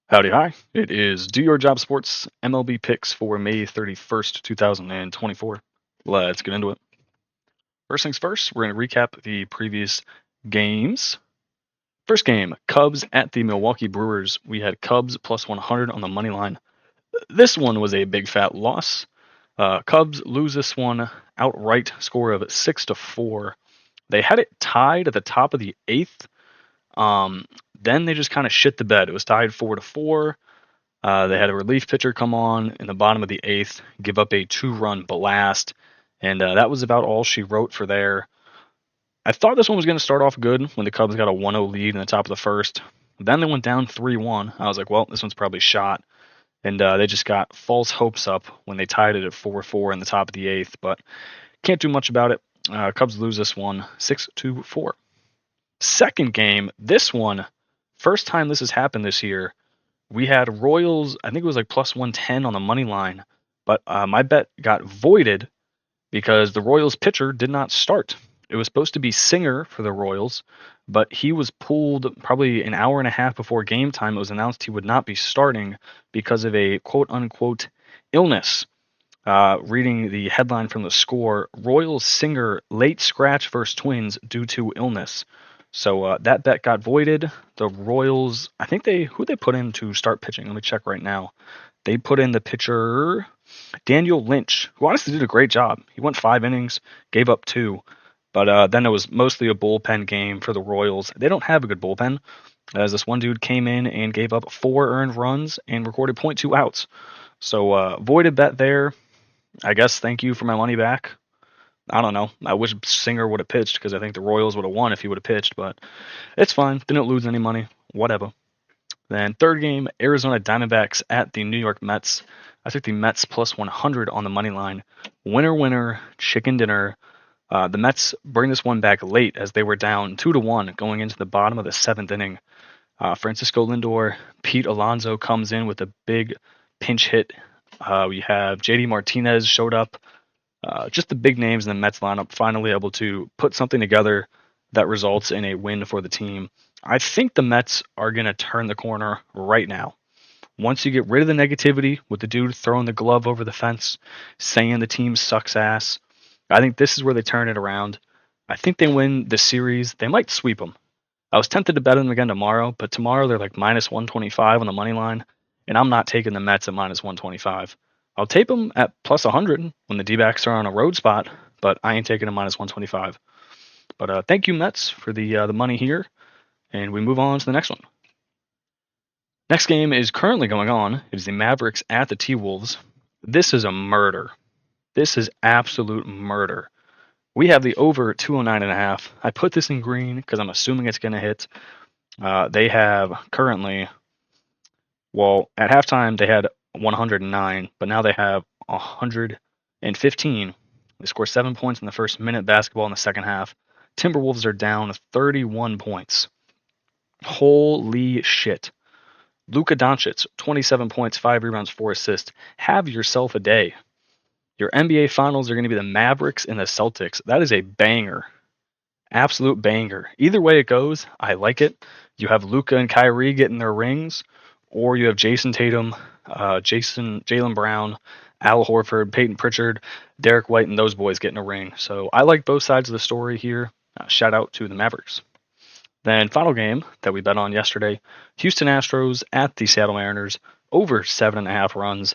Howdy, hi. It is Do Your Job Sports MLB picks for May 31st, 2024. Let's get into it. First things first, we're going to recap the previous games. First game, Cubs at the Milwaukee Brewers. We had Cubs plus 100 on the money line. This one was a big fat loss. Cubs lose this one outright, score of 6-4. They had it tied at the top of the eighth. Then they just kind of shit the bed. It was tied 4-4. They had a relief pitcher come on in the bottom of the eighth, give up a 2-run blast, and that was about all she wrote for there. I thought this one was going to start off good when the Cubs got a 1-0 lead in the top of the first. Then they went down 3-1. I was like, well, this one's probably shot. And they just got false hopes up when they tied it at 4-4 in the top of the eighth, but can't do much about it. Cubs lose this one 6-4. Second game, this one, first time this has happened this year. We had Royals, I think it was like plus 110 on the money line, but my bet got voided because the Royals pitcher did not start. It was supposed to be Singer for the Royals, but he was pulled probably an hour and a half before game time. It was announced he would not be starting because of a quote unquote illness. Reading the headline from the score, Royals Singer late scratch versus Twins due to illness. So that bet got voided. The Royals, I think who they put in to start pitching. Let me check right now. They put in the pitcher Daniel Lynch, who honestly did a great job. He went 5 innings, gave up 2, but then it was mostly a bullpen game for the Royals. They don't have a good bullpen, as this one dude came in and gave up 4 earned runs and recorded .2 outs. So voided bet there. I guess thank you for my money back. I don't know. I wish Singer would have pitched because I think the Royals would have won if he would have pitched, but it's fine. Didn't lose any money. Whatever. Then third game, Arizona Diamondbacks at the New York Mets. I took the Mets plus 100 on the money line. Winner, winner, chicken dinner. The Mets bring this one back late as they were down 2-1 going into the bottom of the 7th inning. Francisco Lindor, Pete Alonso comes in with a big pinch hit. We have JD Martinez showed up. Just the big names in the Mets lineup finally able to put something together that results in a win for the team. I think the Mets are going to turn the corner right now. Once you get rid of the negativity with the dude throwing the glove over the fence, saying the team sucks ass, I think this is where they turn it around. I think they win the series. They might sweep them. I was tempted to bet them again tomorrow, but tomorrow they're like minus 125 on the money line, and I'm not taking the Mets at minus 125. I'll take them at plus 100 when the D-backs are on a road spot, but I ain't taking them minus 125. But thank you, Mets, for the money here, and we move on to the next one. Next game is currently going on. It is the Mavericks at the T-Wolves. This is a murder. This is absolute murder. We have the over 209.5. I put this in green because I'm assuming it's going to hit. They have currently, well, at halftime they had 109, but now they have 115. They score 7 points in the first minute basketball in the second half. Timberwolves are down 31 points. Holy shit. Luka Doncic, 27 points, 5 rebounds, 4 assists. Have yourself a day. Your NBA Finals are going to be the Mavericks and the Celtics. That is a banger. Absolute banger. Either way it goes, I like it. You have Luka and Kyrie getting their rings, or you have Jason Tatum, Jaylen Brown, Al Horford, Peyton Pritchard, Derek White, and those boys getting a ring. So I like both sides of the story here. Shout out to the Mavericks. Then final game that we bet on yesterday, Houston Astros at the Seattle Mariners, over 7.5 runs.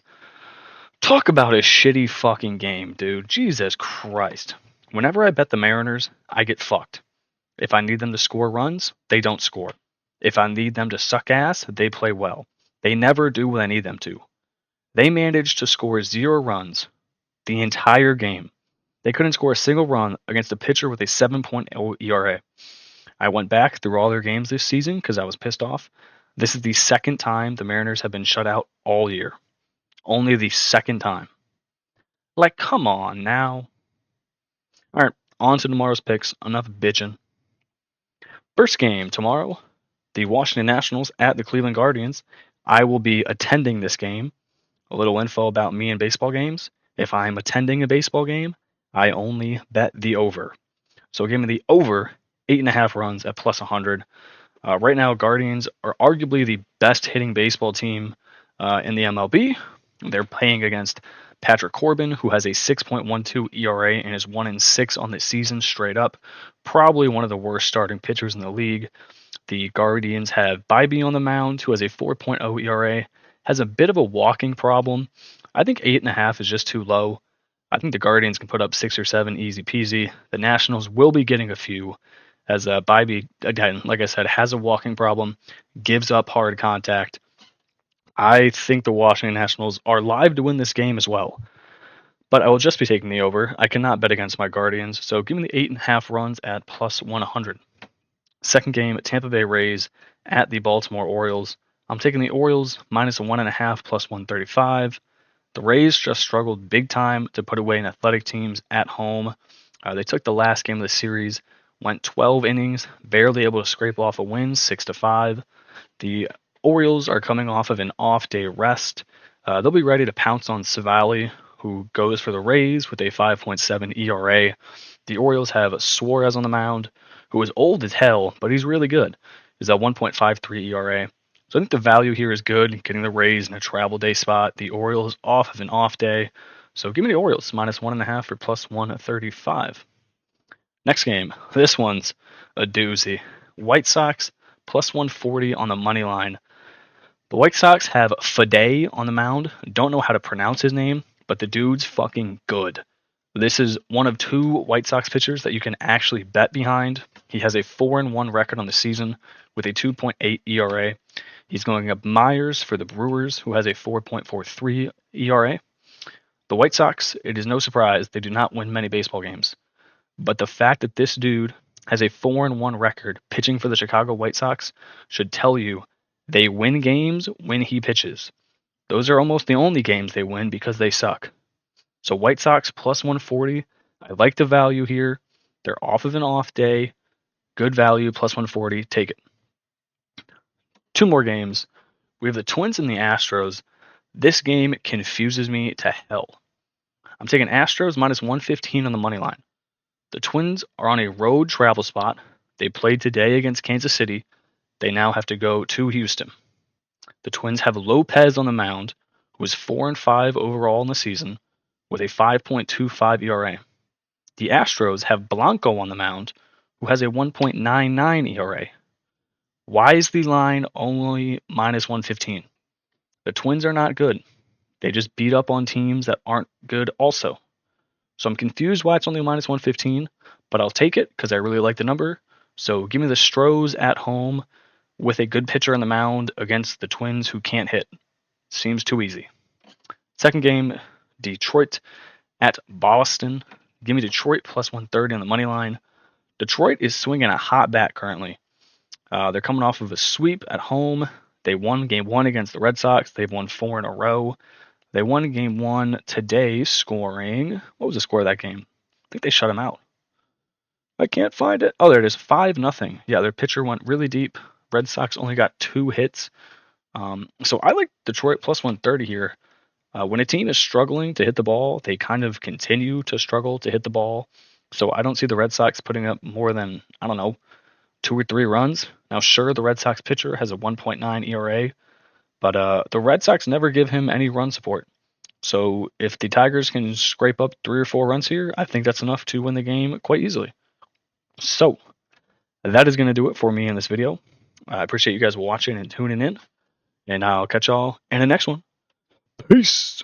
Talk about a shitty fucking game, dude. Jesus Christ. Whenever I bet the Mariners, I get fucked. If I need them to score runs, they don't score. If I need them to suck ass, they play well. They never do what I need them to. They managed to score 0 runs the entire game. They couldn't score a single run against a pitcher with a 7.0 ERA. I went back through all their games this season because I was pissed off. This is the second time the Mariners have been shut out all year. Only the second time. Like, come on now. All right, on to tomorrow's picks. Enough bitching. First game tomorrow, the Washington Nationals at the Cleveland Guardians. I will be attending this game. A little info about me and baseball games. If I'm attending a baseball game, I only bet the over. So give me the over 8.5 runs at plus 100. Right now, Guardians are arguably the best hitting baseball team in the MLB. They're playing against Patrick Corbin, who has a 6.12 ERA and is 1-6 on the season straight up. Probably one of the worst starting pitchers in the league. The Guardians have Bybee on the mound, who has a 4.0 ERA, has a bit of a walking problem. I think 8.5 is just too low. I think the Guardians can put up 6 or 7 easy peasy. The Nationals will be getting a few, as Bybee, again, like I said, has a walking problem, gives up hard contact. I think the Washington Nationals are live to win this game as well. But I will just be taking the over. I cannot bet against my Guardians, so give me the 8.5 runs at plus 100. Second game, Tampa Bay Rays at the Baltimore Orioles. I'm taking the Orioles minus 1.5 plus 135. The Rays just struggled big time to put away athletic teams at home. They took the last game of the series, went 12 innings, barely able to scrape off a win, 6-5. The Orioles are coming off of an off-day rest. They'll be ready to pounce on Savali, who goes for the Rays with a 5.7 ERA. The Orioles have Suarez on the mound, who is old as hell, but he's really good. He's at 1.53 ERA. So I think the value here is good, getting the Rays in a travel day spot. The Orioles off of an off day. So give me the Orioles minus 1.5 for plus 135. Next game. This one's a doozy. White Sox plus 140 on the money line. The White Sox have Fade on the mound. Don't know how to pronounce his name, but the dude's fucking good. This is one of 2 White Sox pitchers that you can actually bet behind. He has a 4-1 record on the season with a 2.8 ERA. He's going up Myers for the Brewers, who has a 4.43 ERA. The White Sox, it is no surprise, they do not win many baseball games. But the fact that this dude has a 4-1 record pitching for the Chicago White Sox should tell you they win games when he pitches. Those are almost the only games they win because they suck. So White Sox plus 140. I like the value here. They're off of an off day. Good value, plus 140. Take it. 2 more games. We have the Twins and the Astros. This game confuses me to hell. I'm taking Astros minus 115 on the money line. The Twins are on a road travel spot. They played today against Kansas City. They now have to go to Houston. The Twins have Lopez on the mound, who is 4-5 overall in the season, with a 5.25 ERA. The Astros have Blanco on the mound, who has a 1.99 ERA. Why is the line only minus 115? The Twins are not good. They just beat up on teams that aren't good also. So I'm confused why it's only minus 115, but I'll take it because I really like the number. So give me the Stros at home with a good pitcher on the mound against the Twins who can't hit. Seems too easy. Second game, Detroit at Boston. Give me Detroit plus 130 on the money line. Detroit is swinging a hot bat currently. They're coming off of a sweep at home. They won game 1 against the Red Sox. They've won 4 in a row. They won game 1 today, scoring. What was the score of that game? I think they shut them out. I can't find it. Oh, there it is. 5-0. Yeah, their pitcher went really deep. Red Sox only got 2 hits. So I like Detroit plus 130 here. When a team is struggling to hit the ball, they kind of continue to struggle to hit the ball. So I don't see the Red Sox putting up more than, 2 or 3 runs. Now, sure, the Red Sox pitcher has a 1.9 ERA, but the Red Sox never give him any run support. So if the Tigers can scrape up 3 or 4 runs here, I think that's enough to win the game quite easily. So that is going to do it for me in this video. I appreciate you guys watching and tuning in, and I'll catch y'all in the next one. Peace.